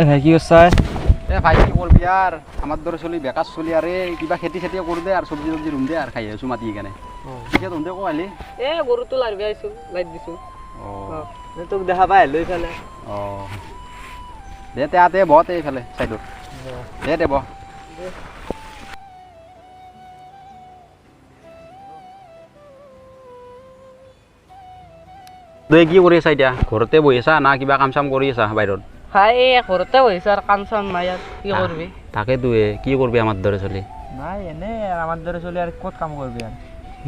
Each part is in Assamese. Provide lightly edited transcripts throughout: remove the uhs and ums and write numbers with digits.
ভাই কি করছাই? ভাই কি করবি আর আমার ধরে চলি বেকার চলি আরে কিবা খেতি চেতি করে দে আর সবজি টবজি রুম দে আর খাই আছো মাতি কেনে তুমি কলি গরু তো লারবি আইছো লাইট দিছো তোক দেখা পাই লৈ ফেলে দে তে বহ তে ফেলে সাইডত দে বহ তই কি কৰি আছা এতিয়া ঘৰতে বহি আছা না কিবা কাম চাম কৰি আছা বাহিৰত? ভাই ঘৰতে বহিছো আর কাম চাম নাই আর কি করবি? তাকে তুই কি করবি আমার ধরে চলি? নাই এনে আমার ধরে চলি আর কত কাম করবি আর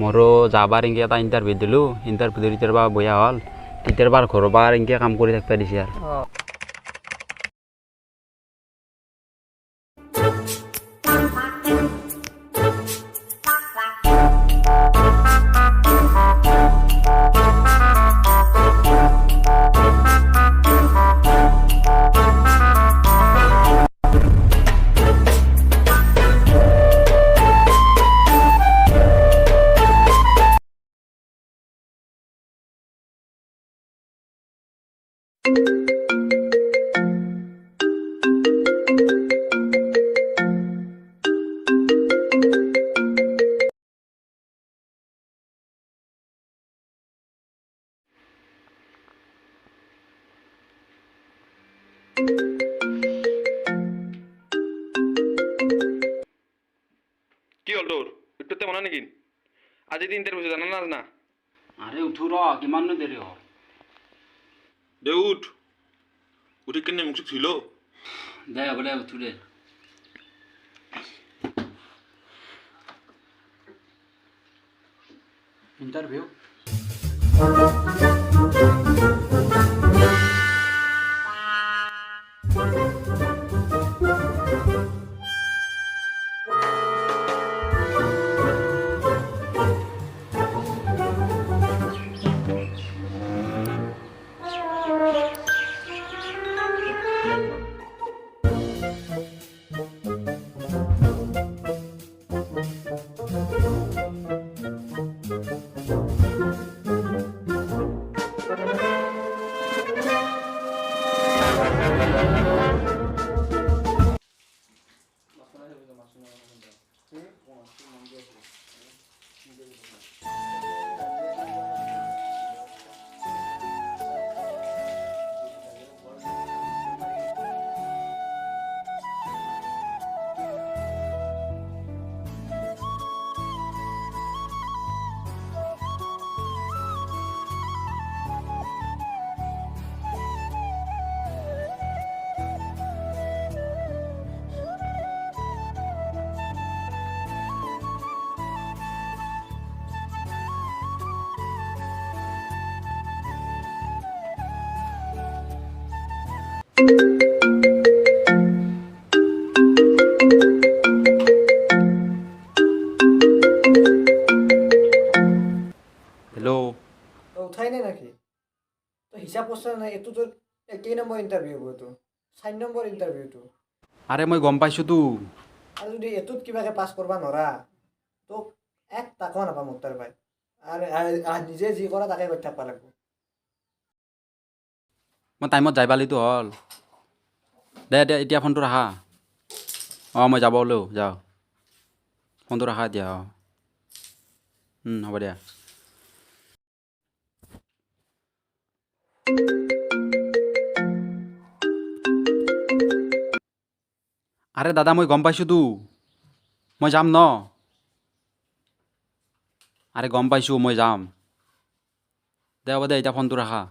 মোৰো যাবাৰ ইনকে এটা ইণ্টাৰভিউ দিলোঁ ইণ্টাৰভিউ দিয়াৰ পৰা বয়া হ'ল তেতিয়াৰ পৰা ঘৰৰ পৰা ইনকে কাম কৰি থাকিব দিছে আৰু কি হল তোৰ একটু তেমন নাকি আজি দিন ইন্টাৰভিউ জানা না না আৰে উঠু ৰ কিমাননো দেৰি হ'ল দে উঠ উঠি কিনে মুখ ছিল দে হ'ব দে উঠু দে ইণ্টাৰভিউ হেল্ল' তো উঠাই নাই নাকি তো হিচাপ করছ না এতো তোর কেই নম্বর ইন্টারভিউ হবো তো 4 নম্বর ইন্টারভিউটো আৰে মই গম পাইছোঁতো আৰ যদি এতুত কিবাকে পাস কৰবা নৰা তো এক টাকাও নাপাম উত্তৰ ভাই আৰ নিজে যি কৰা তাকে কৰি থাকবা লাগবো মই টাইমত যাই পালিতো হ'ল দে দে এতিয়া ফোনটো ৰাখা অঁ মই যাব ওলেও যাওঁ ফোনটো ৰাখা এতিয়া অঁ হ'ব দিয়া আৰে দাদা মই গম পাইছোঁতো মই যাম ন আৰে গম পাইছোঁ মই যাম দে হ'ব দে এতিয়া ফোনটো ৰাখা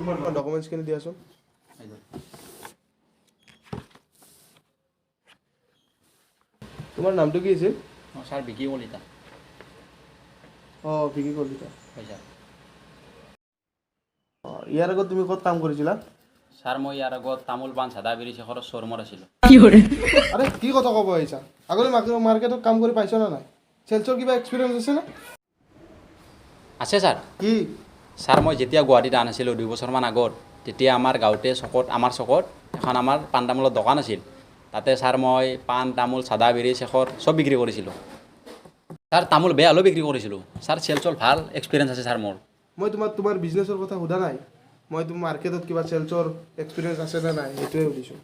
তোমাৰ ডকুমেণ্টছখিনি দিয়াচোন তোমাৰ নামটো কি আছিল ছাৰ বিকি কলিতা অঁ ভিকি কলিতা পইচা অঁ ইয়াৰ আগত তুমি ক'ত কাম কৰিছিলা ছাৰ মই ইয়াৰ আগত তামোল পাণ চাদা বিৰি শেষৰ শ্ব'ৰুমত আছিলোঁ আৰে কি কথা ক'ব আহিছা আগতে মাৰ্কেটত কাম কৰি পাইছা নে নাই চেলছৰ কিবা এক্সপিৰিয়েঞ্চ আছে নে আছে ছাৰ কি ছাৰ মই যেতিয়া গুৱাহাটীত আনিছিলোঁ 2 বছৰমান আগত তেতিয়া আমাৰ গাঁৱতে আমাৰ চকত এখন আমাৰ পাণ তামোলৰ দোকান আছিল তাতে ছাৰ মই পাণ তামোল চাদা বিৰি শেষৰ চব বিক্ৰী কৰিছিলোঁ ছাৰ তামোল বেয়া হ'লেও বিক্ৰী কৰিছিলোঁ ছাৰ চেলছৰ ভাল এক্সপিৰিয়েঞ্চ আছে ছাৰ মোৰ মই তোমাৰ বিজনেছৰ কথা সোধা নাই মই তোমাৰ মাৰ্কেটত কিবা চেলছৰ এক্সপিৰিয়েঞ্চ আছে নে নাই সেইটোৱে সুধিছোঁ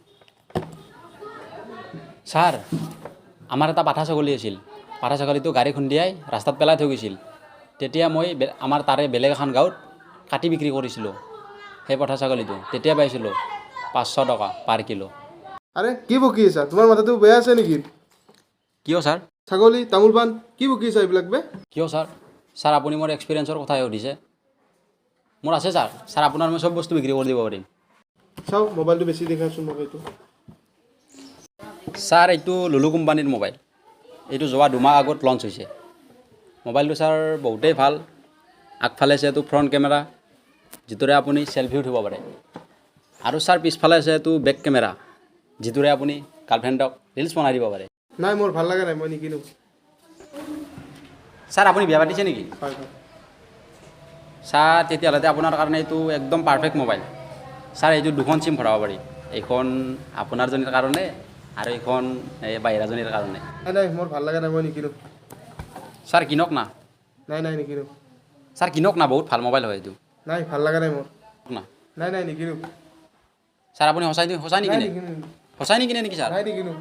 ছাৰ আমাৰ এটা পাঠা ছাগলী আছিল পাঠা ছাগলীটো গাড়ী খুন্দিয়াই ৰাস্তাত পেলাই থৈ গৈছিল তেতিয়া মই আমাৰ তাৰে বেলেগ এখন গাঁৱত কাটি বিক্ৰী কৰিছিলোঁ সেই পাঠা ছাগলীটো তেতিয়া পাইছিলোঁ 500 টকা পাৰ কিলো আৰে কি বকি আছা তোমাৰ মাথাটো বেয়া আছে নেকি কিয় ছাৰ ছাগলী তামোল পাণ কি বকি আছা এইবিলাক বে কিয় ছাৰ ছাৰ আপুনি মোৰ এক্সপিৰিয়েঞ্চৰ কথাই সুধিছে মোৰ আছে ছাৰ আপোনাৰ মই চব বস্তু বিক্ৰী কৰি দিব পাৰিম চাওঁ মোবাইলটো বেছি দেখাচোন মোক এইটো ছাৰ এইটো লুলু কোম্পানীৰ মোবাইল এইটো যোৱা 2 মাহ আগত লঞ্চ হৈছে মোবাইলটো ছাৰ বহুতেই ভাল আগফালে আছে এইটো ফ্ৰণ্ট কেমেৰা যিটোৰে আপুনি চেলফি উঠিব পাৰে আৰু ছাৰ পিছফালে আছে এইটো বেক কেমেৰা যিটোৰে আপুনি গাৰ্লফ্ৰেণ্ডক ৰিলছ বনাই দিব পাৰে নাই মোৰ ভাল লগা নাই মই নিকিনো ছাৰ আপুনি বিয়া পাতিছে নেকি হয় হয় ছাৰ তেতিয়াহ'লে আপোনাৰ কাৰণে এইটো একদম পাৰফেক্ট মোবাইল ছাৰ এইটো 2খন চিম ভৰাব পাৰি এইখন আপোনাৰজনীৰ কাৰণে আৰু এইখন এই বাহিৰাজনীৰ কাৰণে নাই নাই মোৰ ভাল লগা নাই মই নিকিনো ছাৰ কিনক না নাই নাই নিকিনো ছাৰ কিনক না বহুত ভাল মোবাইল হয় এইটো নাই ভাল লগা নাই মোৰ না নাই নাই নিকিনো ছাৰ আপুনি সঁচাই নাই নিকিনে নিকিনো সঁচাই নিকিনে নেকি ছাৰ নাই নিকিনো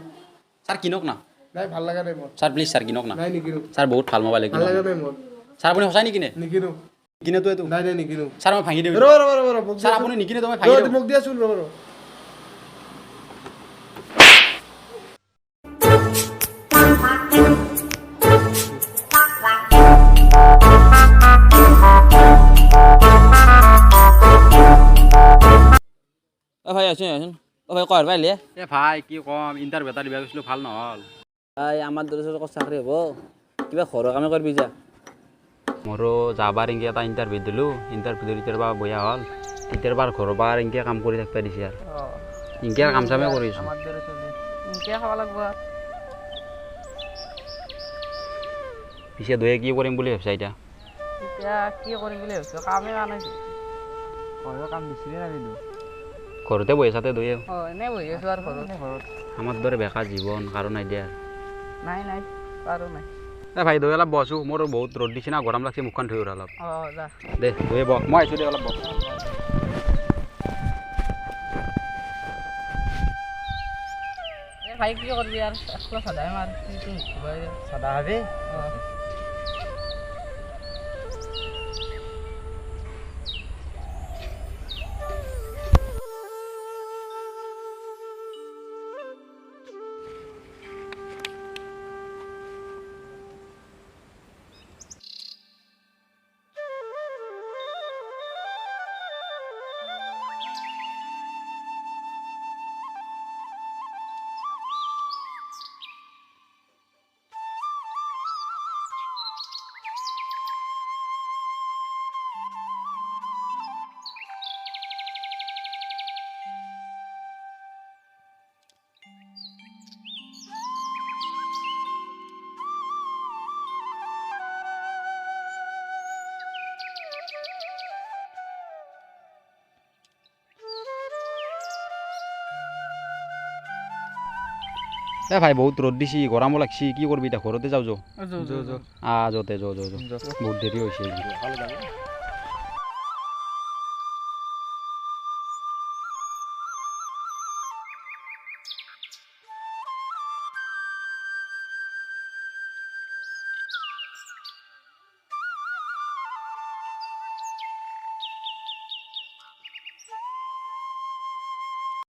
ছাৰ কিনক না নাই ভাল লগা নাই মোৰ ছাৰ প্লিজ ছাৰ কিনক না নাই নিকিনো ছাৰ বহুত ভাল মোবাইল ভাল লগা নাই মোৰ ছাৰ আপুনি সঁচাই নিকিনে নিকিনো কিনেতো এইটো নাই নাই নিকিনো ছাৰ মই ভাঙি দিম ৰ'ব ৰ'ব ৰ'ব ৰ'ব ছাৰ আপুনি নিকিনে তো মই ভাঙি দিম মোক দিয়াচোন ৰ'ব ৰ'ব ভাই আছোন ভাই কয় পাৰিলে এ ভাই কি ক'ম ইণ্টাৰভিউ এটা দিব গৈছিলোঁ ভাল নহ'ল ভাই আমাৰ দৰে চাকৰি হ'ব কিবা ঘৰৰ কামে কৰিবি যা মোৰো যাবাৰ ইংকে এটা ইণ্টাৰভিউ দিলোঁ ইণ্টাৰভিউ তেতিয়াৰ পৰা বয়া হ'ল তেতিয়াৰ পৰা ঘৰৰ পৰা ইংকে কাম কৰি থাকিব দিছে আৰু ইংকে কাম চামে কৰিছোঁ আমাৰ দৰে চলি এনেকৈ খাব লাগিব পিছে দুয়ে কি কৰিম বুলি ভাবিছা এতিয়া এতিয়া কি কৰিম বুলি ভাবিছোঁ কামেই হোৱা নাই ঘৰৰ কাম বিচাৰি নাপালোঁ ঘৰতে বহি চাতে দুয়ে এনেই বহি আছোঁ আৰু ঘৰত আমাৰ দৰে বেকাৰ জীৱন কাৰণ নাই দিয়া নাই নাই পাৰোঁ নাই এ ভাই দৈ অলপ বহছোঁ মোৰ বহুত ৰ'দ দিছে না গৰম লাগছে মুখখন ধুই উৰা অলপ যা দে দৈ বহ মই আহিছোঁ দে অলপ বহ ভাই কি কৰিবি আৰু একলা সদায় মাৰ চাদা খাবি এ ভাই বহুত ৰ'দ দিছি গৰমো লাগছি কি কৰবি এতিয়া ঘৰতে যাওঁ যাওঁ য'তে বহুত দেৰি হৈছে